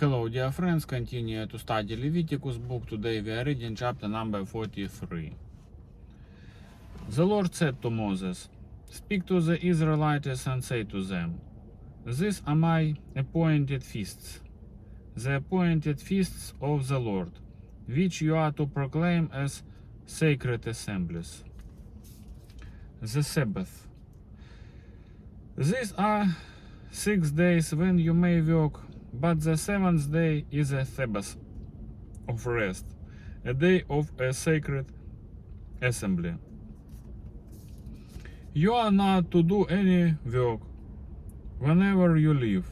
Hello dear friends, continue to study Leviticus Book. Today we are reading chapter number 43. The Lord said to Moses, "Speak to the Israelites and say to them, These are my appointed feasts, the appointed feasts of the Lord, which you are to proclaim as sacred assemblies. The Sabbath. These are 6 days when you may work, but the seventh day is a Sabbath of rest, a day of a sacred assembly. You are not to do any work whenever you live.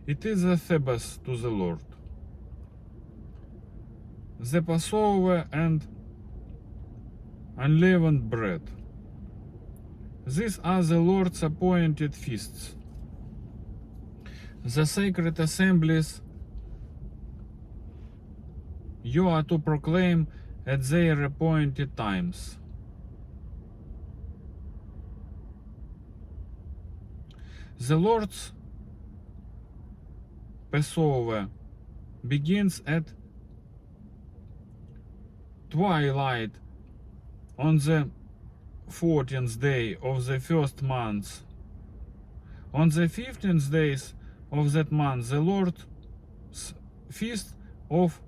It is a Sabbath to the Lord. The Passover and unleavened bread. These are the Lord's appointed feasts. The sacred assemblies you are to proclaim at their appointed times. The Lord's Passover begins at twilight on the 14th day of the first month. On the 15th day of that month, the Lord's feast of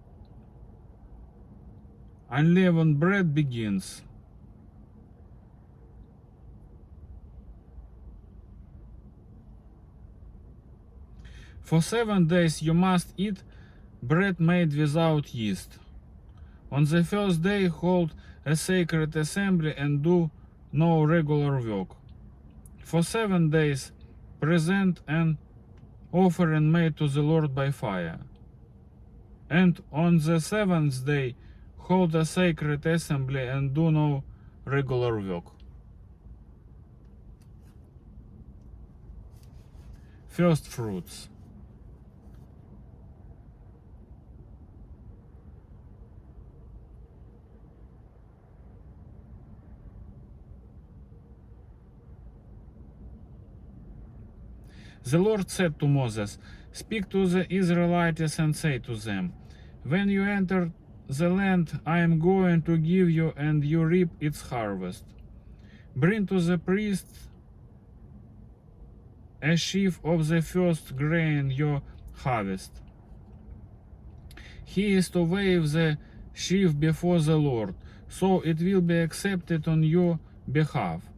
unleavened bread begins. For 7 days you must eat bread made without yeast. On the first day hold a sacred assembly and do no regular work. For 7 days present an offering made to the Lord by fire. And on the 7th day hold a sacred assembly and do no regular work. First fruits. The Lord said to Moses, "Speak to the Israelites and say to them, When you enter the land I am going to give you and you reap its harvest, bring to the priest a sheaf of the first grain you harvest. He is to wave the sheaf before the Lord, so it will be accepted on your behalf.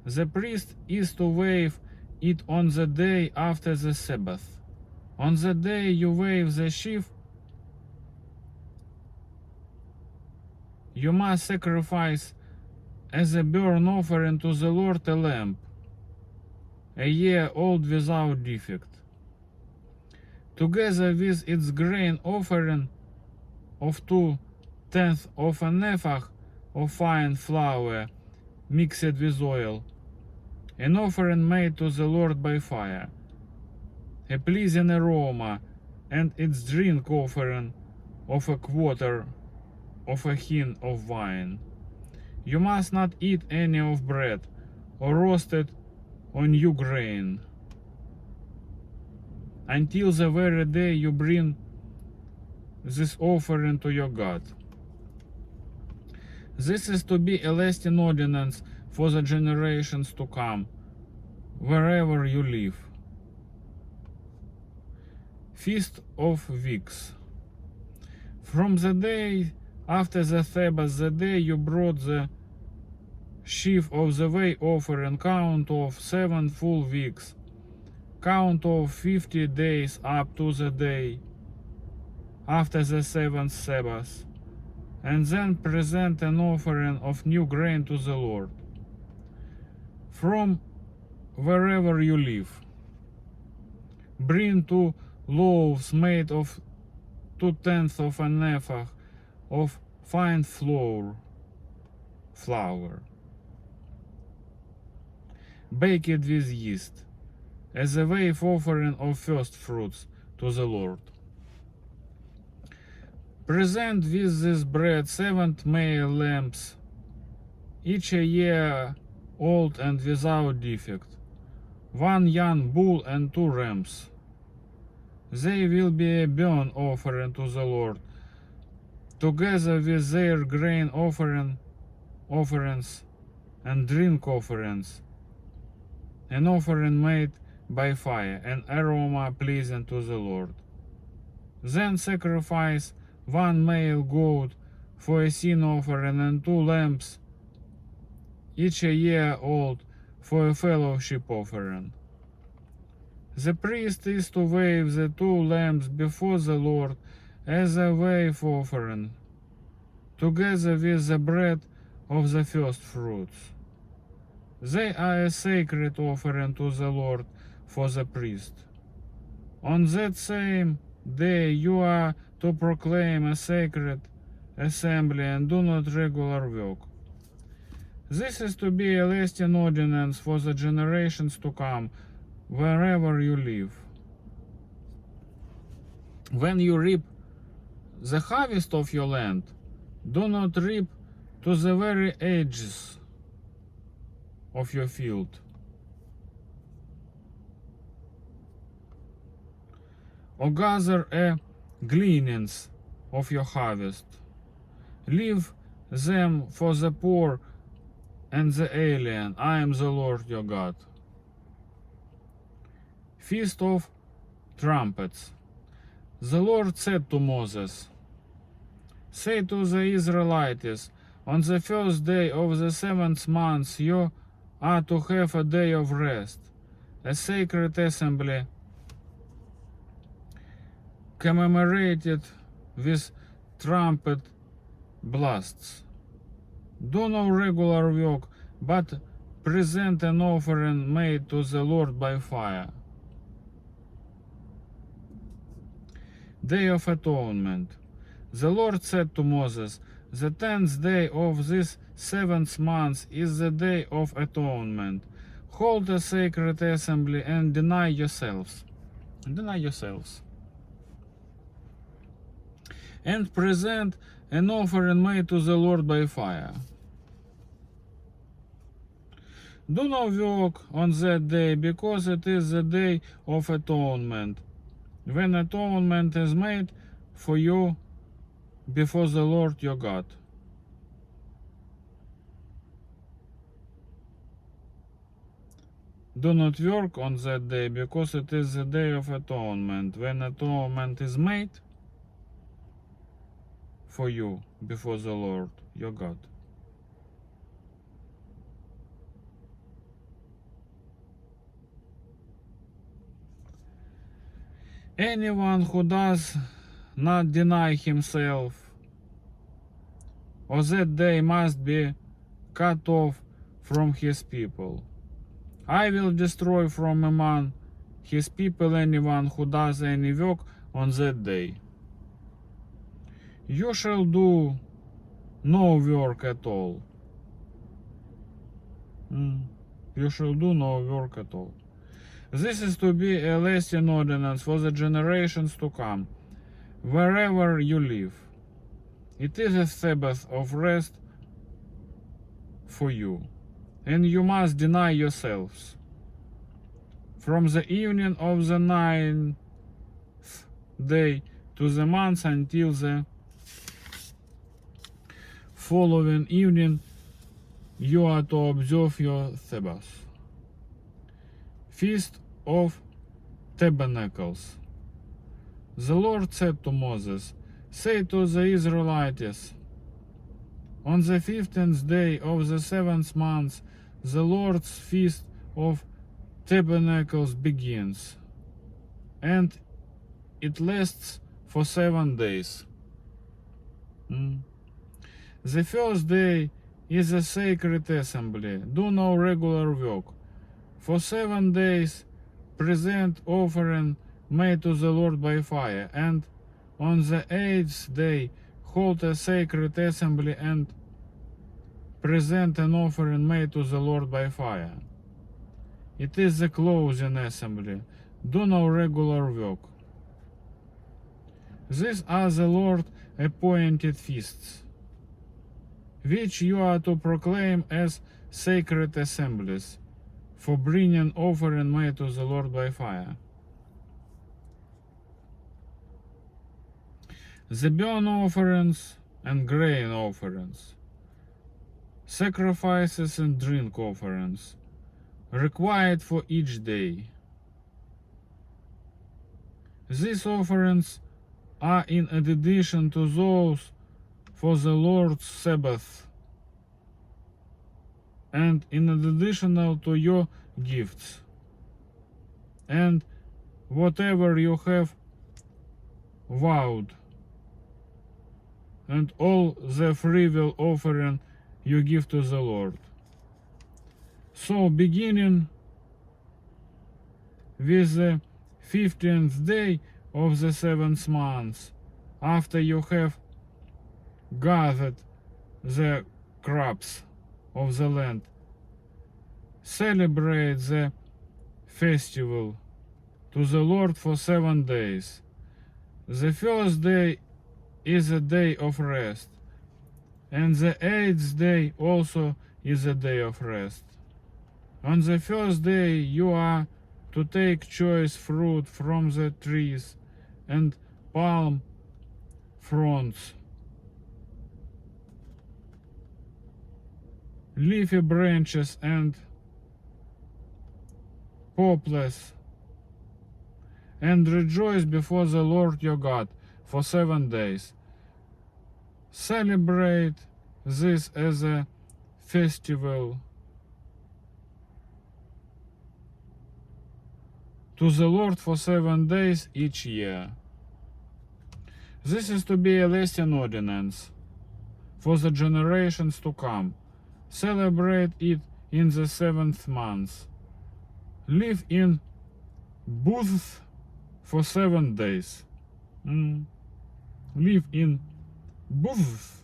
The priest is to wave it on the day after the Sabbath. On the day you wave the sheaf, you must sacrifice as a burnt offering to the Lord a lamb, a year old without defect. Together with its grain offering of 2/10 of an ephah of fine flour mixed with oil, an offering made to the Lord by fire, a pleasing aroma, and its drink offering of a quarter of a hin of wine. You must not eat any of bread or roasted or new grain until the very day you bring this offering to your God. This is to be a lasting ordinance for the generations to come, wherever you live." Feast of Weeks. From the day after the Sabbath, the day you brought the sheaf of the way offering, count of 7 full weeks, count of 50 days up to the day after the 7th Sabbath, and then present an offering of new grain to the Lord. From wherever you live, bring 2 loaves made of 2/10 of an ephah of fine flour. Bake it with yeast, as a wave offering of first fruits to the Lord. Present with this bread 7 male lambs, each a year old and without defect, one young bull and 2 rams. They will be a burnt offering to the Lord, together with their grain offerings and drink offerings, an offering made by fire, an aroma pleasing to the Lord. Then sacrifice 1 male goat for a sin offering and 2 lambs, each a year old, for a fellowship offering. The priest is to wave the 2 lambs before the Lord as a wave offering, together with the bread of the first fruits. They are a sacred offering to the Lord for the priest. On that same day you are to proclaim a sacred assembly and do not regular work. This is to be a lasting ordinance for the generations to come, wherever you live. When you reap the harvest of your land, do not reap to the very edges of your field, or gather a gleanings of your harvest. Leave them for the poor and the alien. I am the Lord your God. Feast of Trumpets. The Lord said to Moses, say to the Israelites, on the first day of the 7th month you are to have a day of rest, a sacred assembly, commemorated with trumpet blasts. Do no regular work, but present an offering made to the Lord by fire. Day of Atonement. The Lord said to Moses, the 10th day of this 7th month is the Day of Atonement. Hold a sacred assembly and deny yourselves. And present an offering made to the Lord by fire. Do not work on that day, because it is the Day of Atonement, when atonement is made for you before the Lord your God. Do not work on that day, because it is the Day of Atonement, when atonement is made for you before the Lord your God. Anyone who does not deny himself on that day must be cut off from his people. I will destroy from among his people anyone who does any work on that day. You shall do no work at all. You shall do no work at all. This is to be a lasting ordinance for the generations to come, wherever you live. It is a Sabbath of rest for you, and you must deny yourselves. From the evening of the 9th day to the month until the following evening, you are to observe your Sabbath. Feast of Tabernacles. The Lord said to Moses, say to the Israelites, on the 15th day of the 7th month, the Lord's Feast of Tabernacles begins, and it lasts for 7 days. The first day is a sacred assembly. Do no regular work. For 7 days present offering made to the Lord by fire, and on the 8th day hold a sacred assembly and present an offering made to the Lord by fire. It is the closing assembly. Do no regular work. These are the Lord appointed feasts, which you are to proclaim as sacred assemblies for bringing offering made to the Lord by fire. The burnt offerings and grain offerings, sacrifices and drink offerings, required for each day. These offerings are in addition to those for the Lord's Sabbath, and in addition to your gifts, and whatever you have vowed, and all the freewill offering you give to the Lord. So beginning with the 15th day of the 7th month, after you have gathered the crops of the land, celebrate the festival to the Lord for 7 days. The first day is a day of rest, and the 8th day also is a day of rest. On the first day you are to take choice fruit from the trees and palm fronds, leafy branches and poplars, and rejoice before the Lord your God for 7 days. Celebrate this as a festival to the Lord for 7 days each year. This is to be a lasting ordinance for the generations to come. Celebrate it in the 7th month. Live in booths for 7 days. Live in booths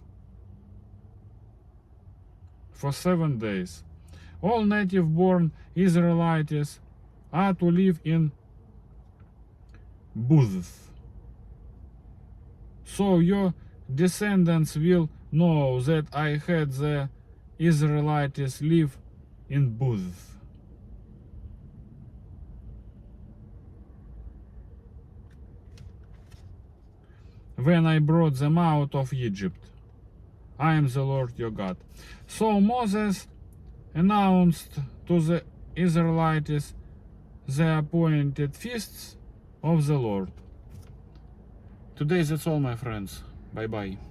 for 7 days. All native-born Israelites are to live in booths, so your descendants will know that I had the Israelites live in booths. When I brought them out of Egypt, I am the Lord your God. So Moses announced to the Israelites the appointed feasts of the Lord. Today that's all, my friends. Bye bye.